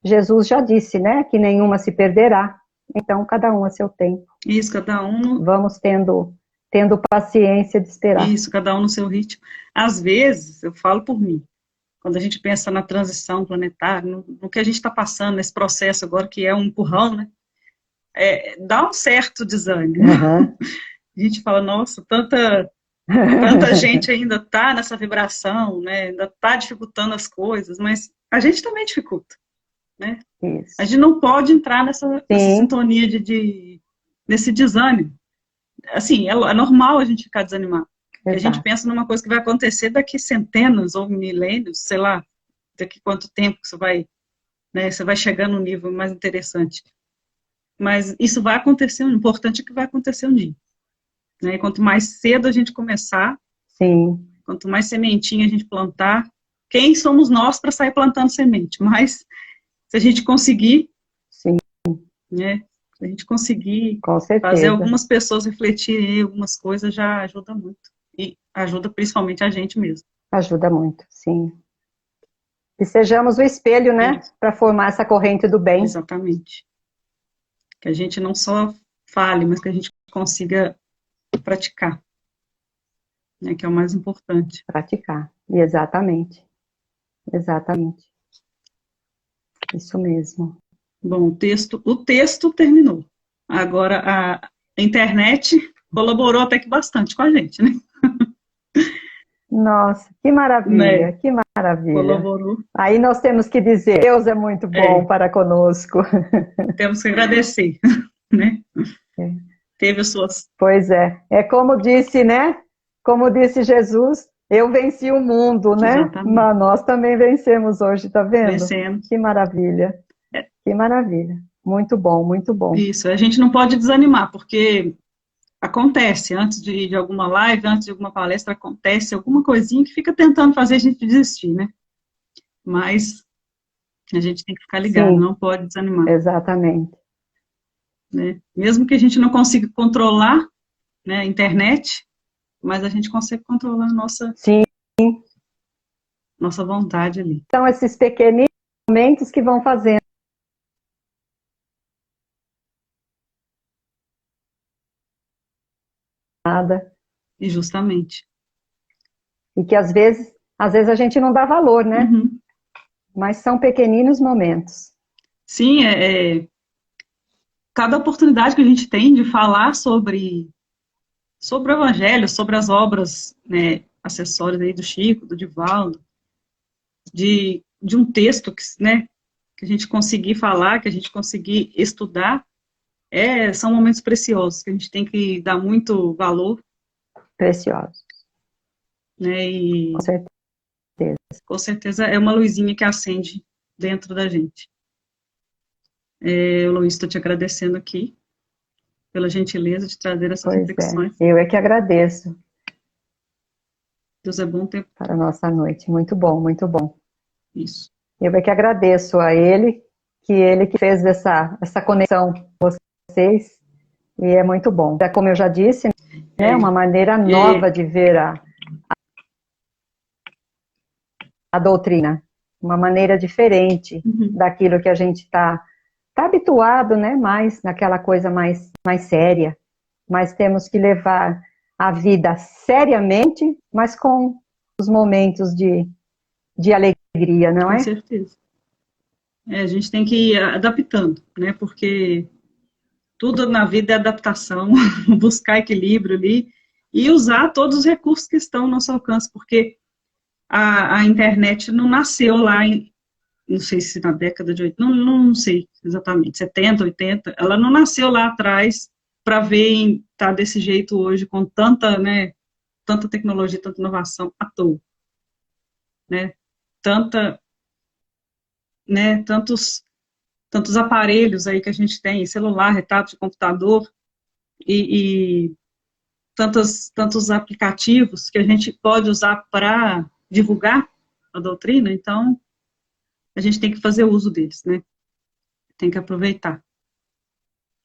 Jesus já disse, né, que nenhuma se perderá. Então, cada um a seu tempo. Isso, cada um. Vamos tendo paciência de esperar. Isso, cada um no seu ritmo. Às vezes, eu falo por mim, quando a gente pensa na transição planetária, no que a gente está passando, nesse processo agora, que é um empurrão, né? Dá um certo desânimo. Uhum. A gente fala, nossa, tanta gente ainda está nessa vibração, né? Ainda está dificultando as coisas, mas a gente também dificulta, né? Isso. A gente não pode entrar nessa sintonia nesse desânimo. Assim, é normal a gente ficar desanimado. A gente pensa numa coisa que vai acontecer daqui centenas ou milênios, sei lá, daqui quanto tempo que você vai chegar num nível mais interessante. Mas isso vai acontecer, o importante é que vai acontecer um dia. Né? E quanto mais cedo a gente começar, quanto mais sementinha a gente plantar, quem somos nós para sair plantando semente? Mas se a gente conseguir, né, Se a gente conseguir Com fazer certeza. algumas pessoas refletirem em algumas coisas, já ajuda muito. E ajuda principalmente a gente mesmo. Ajuda muito, sim. Que sejamos o espelho, né? Isso, Para formar essa corrente do bem. exatamente. Que a gente não só fale, mas que a gente consiga praticar, né, que é o mais importante. Praticar. Exatamente. Exatamente. Isso mesmo. Bom, o texto terminou. Agora a internet colaborou até que bastante com a gente, né? Nossa, Né? que maravilha. Colaborou. Aí nós temos que dizer, Deus é muito bom É, para conosco. temos que agradecer, né? É. Teve as suas. Pois é. É como disse, né? Como disse Jesus, eu venci o mundo, né? Exatamente. Mas nós também vencemos hoje, tá vendo? Vencendo. Que maravilha. É, Que maravilha. Muito bom, muito bom. isso, a gente não pode desanimar, porque acontece, antes de alguma live, antes de alguma palestra, acontece alguma coisinha que fica tentando fazer a gente desistir, né? Mas a gente tem que ficar ligado, Sim, não pode desanimar, exatamente. né? Mesmo que a gente não consiga controlar, né, a internet, mas a gente consegue controlar a Sim, nossa vontade ali. são esses pequenos momentos que vão fazendo nada. E justamente. E que às vezes a gente não dá valor, né? Uhum. Mas são pequeninos momentos. Sim, cada oportunidade que a gente tem de falar sobre o Evangelho, sobre as obras, né, acessórias aí do Chico, do Divaldo, de um texto que, né, que a gente conseguir falar, que a gente conseguir estudar, são momentos preciosos, que a gente tem que dar muito valor, Preciosos, né, com e certeza. com certeza é uma luzinha que acende dentro da gente. Luiz, estou te agradecendo aqui pela gentileza de trazer essas Pois é. reflexões. Eu é que agradeço Deus é bom o tempo para a todo. nossa noite. Muito bom, muito bom. Isso. Eu é que agradeço a ele que fez essa conexão com vocês, e é muito bom. É como eu já disse, né, É, uma maneira é, nova de ver a doutrina, uma maneira diferente uhum, daquilo que a gente tá habituado, né, mais naquela coisa mais séria. Mas temos que levar a vida seriamente, mas com os momentos de alegria, não com é? certeza. A gente tem que ir adaptando, né? Porque tudo na vida é adaptação, buscar equilíbrio ali e usar todos os recursos que estão ao nosso alcance, porque a internet não nasceu lá em, não sei se na década de 80, não sei exatamente, 70, 80, ela não nasceu lá atrás para ver estar desse jeito hoje, com tanta, né, tanta tecnologia, tanta inovação à toa, né? Tanta, né, tantos aparelhos aí que a gente tem, celular, retrato de computador, e tantos aplicativos que a gente pode usar para divulgar a doutrina, então a gente tem que fazer uso deles, né? Tem que aproveitar.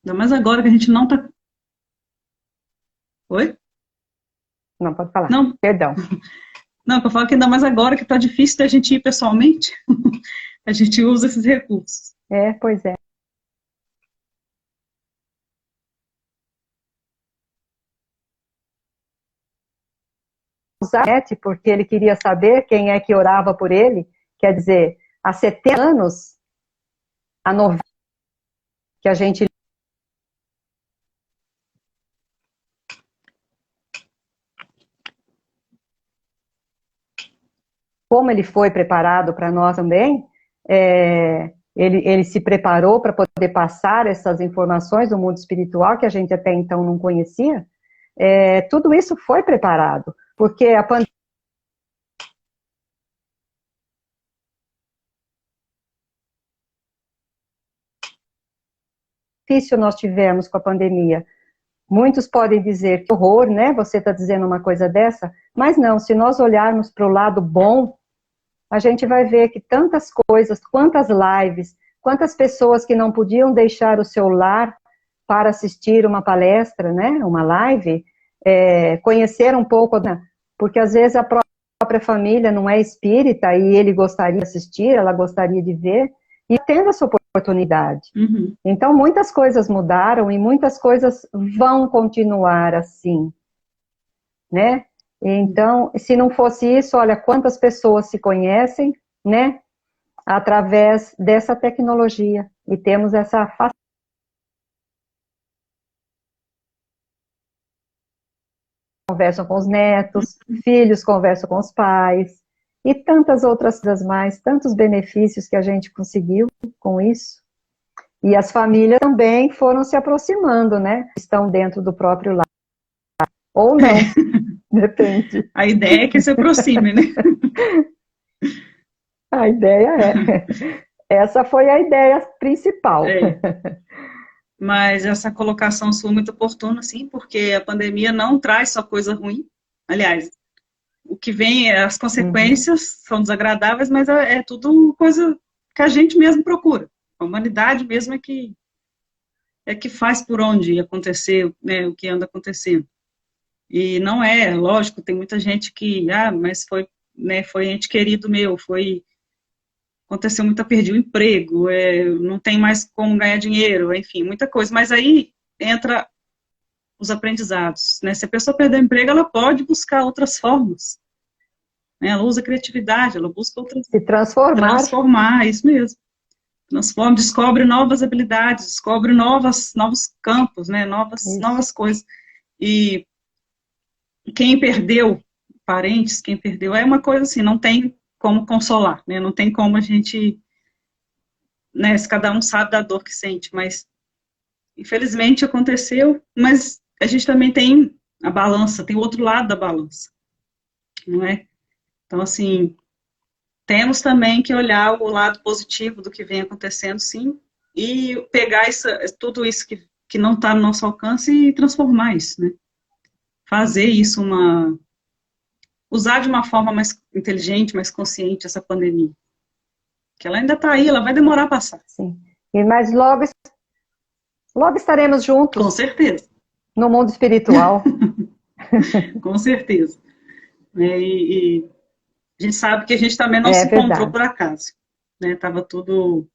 Ainda mais agora que a gente não está. Oi? Não, pode falar. Não, Perdão. não, eu falo que ainda mais agora que está difícil da gente ir pessoalmente, a gente usa esses recursos. É, pois é. Porque ele queria saber quem é que orava por ele, quer dizer, há 70 anos, a novela que a gente, como ele foi preparado para nós também, ele se preparou para poder passar essas informações do mundo espiritual que a gente até então não conhecia, tudo isso foi preparado, porque a pandemia difícil nós tivemos com a pandemia. Muitos podem dizer que horror, né? Você está dizendo uma coisa dessa, mas não, se nós olharmos para o lado bom, a gente vai ver que tantas coisas, quantas lives, quantas pessoas que não podiam deixar o seu lar para assistir uma palestra, né, uma live, conhecer um pouco, né, porque às vezes a própria família não é espírita e ele gostaria de assistir, ela gostaria de ver, e tendo essa oportunidade. Uhum. Então, muitas coisas mudaram e muitas coisas vão continuar assim, né? Então, se não fosse isso, olha quantas pessoas se conhecem, né? Através dessa tecnologia. E temos essa conversam com os netos, filhos conversam com os pais, e tantas outras coisas mais, tantos benefícios que a gente conseguiu com isso. E as famílias também foram se aproximando, né? Estão dentro do próprio lar. Ou não, depende. A ideia é que se aproxime, né? A ideia é. Essa foi a ideia principal. Mas essa colocação sua é muito oportuna, sim, porque a pandemia não traz só coisa ruim. Aliás, o que vem, as consequências são desagradáveis, mas é tudo coisa que a gente mesmo procura. A humanidade mesmo é que faz por onde acontecer, né, o que anda acontecendo. E não é, lógico, tem muita gente que, mas foi, né, foi ente querido meu, aconteceu muito, perdi o emprego, não tem mais como ganhar dinheiro, enfim, muita coisa. Mas aí entra os aprendizados, né? Se a pessoa perder o emprego, ela pode buscar outras formas, né? Ela usa a criatividade, ela busca outras... Se transformar. Isso mesmo. Transforma, descobre novas habilidades, descobre novos campos, né? Novas coisas. E quem perdeu parentes, quem perdeu, é uma coisa assim, não tem como consolar, né? Não tem como a gente, né? Cada um sabe da dor que sente, mas infelizmente aconteceu, mas a gente também tem a balança, tem o outro lado da balança, não é? Então, assim, temos também que olhar o lado positivo do que vem acontecendo, sim, e pegar tudo isso que não está no nosso alcance e transformar isso, né? Fazer isso usar de uma forma mais inteligente, mais consciente essa pandemia. Que ela ainda está aí, ela vai demorar a passar. Sim. Mas logo estaremos juntos. Com certeza. No mundo espiritual. Com certeza. E a gente sabe que a gente também não se encontrou por acaso. Né? Tava tudo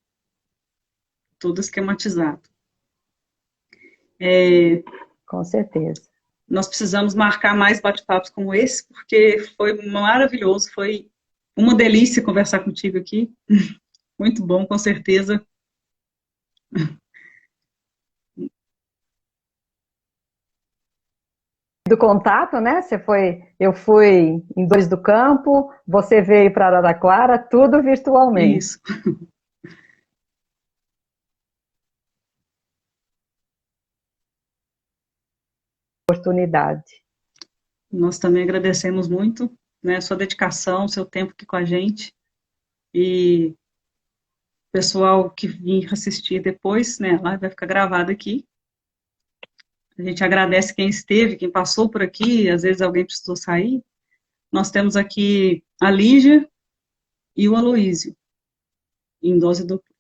esquematizado. Com certeza. Nós precisamos marcar mais bate-papos como esse, porque foi maravilhoso, foi uma delícia conversar contigo aqui. Muito bom, com certeza. Do contato, né? Eu fui em Dores do Campo, você veio para Araraquara, tudo virtualmente. Isso. Oportunidade. Nós também agradecemos muito, né, a sua dedicação, seu tempo aqui com a gente. E o pessoal que vir assistir depois, né, a live vai ficar gravada aqui. A gente agradece quem esteve, quem passou por aqui, às vezes alguém precisou sair. Nós temos aqui a Lígia e o Aloísio, em dose dupla.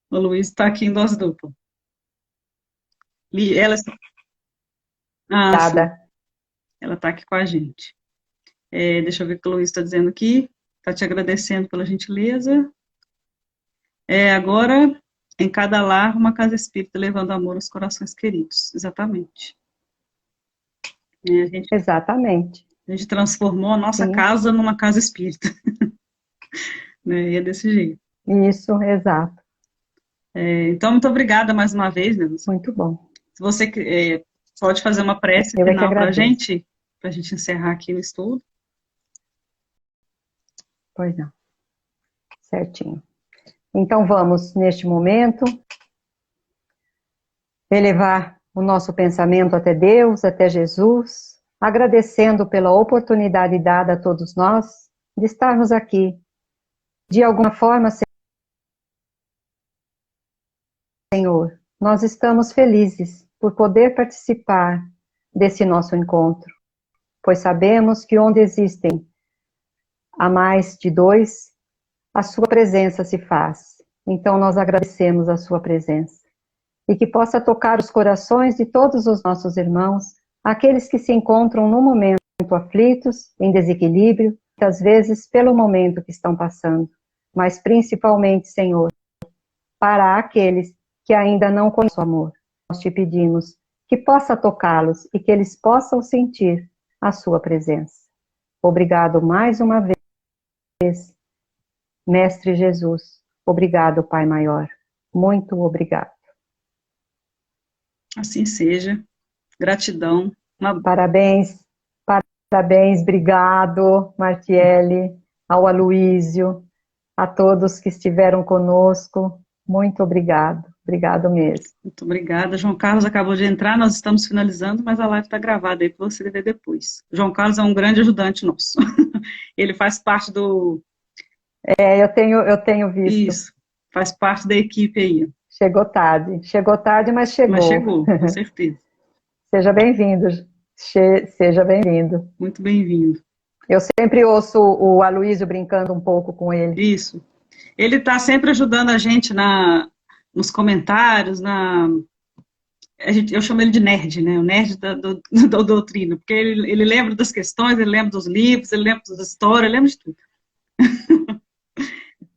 O Aloísio está aqui em dose dupla. Ela está aqui com a gente. Deixa eu ver o que o Luiz está dizendo aqui. Está te agradecendo pela gentileza. Agora, em cada lar, uma casa espírita levando amor aos corações queridos. Exatamente. Exatamente. A gente transformou a nossa casa numa casa espírita. Né? E é desse jeito. Isso, exato. Então, muito obrigada mais uma vez, Neuza. Muito bom. Se você pode fazer uma prece final para a gente encerrar aqui o estudo. Pois não. Certinho. Então vamos, neste momento, elevar o nosso pensamento até Deus, até Jesus, agradecendo pela oportunidade dada a todos nós de estarmos aqui. De alguma forma, Senhor, nós estamos felizes por poder participar desse nosso encontro, pois sabemos que onde existem a mais de dois, a sua presença se faz. Então nós agradecemos a sua presença. E que possa tocar os corações de todos os nossos irmãos, aqueles que se encontram no momento aflitos, em desequilíbrio, muitas vezes pelo momento que estão passando, mas principalmente, Senhor, para aqueles que ainda não conhecem o amor. Nós te pedimos que possa tocá-los e que eles possam sentir a sua presença. Obrigado mais uma vez, Mestre Jesus. Obrigado, Pai Maior. Muito obrigado. Assim seja. Gratidão. Parabéns, parabéns, obrigado, Martiele, ao Aloísio, a todos que estiveram conosco. Muito obrigado, obrigado mesmo. Muito obrigada. João Carlos acabou de entrar, nós estamos finalizando, mas a live está gravada aí para você ver depois. João Carlos é um grande ajudante nosso. Ele faz parte do... Eu tenho visto. Isso, faz parte da equipe aí. Chegou tarde, mas chegou. Mas chegou, com certeza. Seja bem-vindo, seja bem-vindo. Muito bem-vindo. Eu sempre ouço o Aloísio brincando um pouco com ele. Isso. Ele está sempre ajudando a gente nos comentários, eu chamo ele de nerd, né? O nerd da doutrina, porque ele lembra das questões, ele lembra dos livros, ele lembra das histórias, ele lembra de tudo.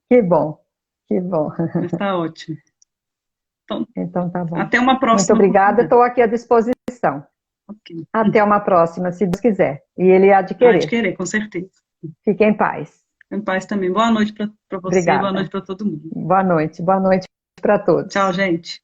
Que bom, que bom. Está ótimo. Então tá bom. Até uma próxima. Muito obrigada, estou aqui à disposição. Okay. Até uma próxima, se Deus quiser. E ele há de querer. Há de querer, com certeza. Fique em paz. Em paz também. Boa noite para você, Obrigada. boa noite para todo mundo. Boa noite para todos. Tchau, gente.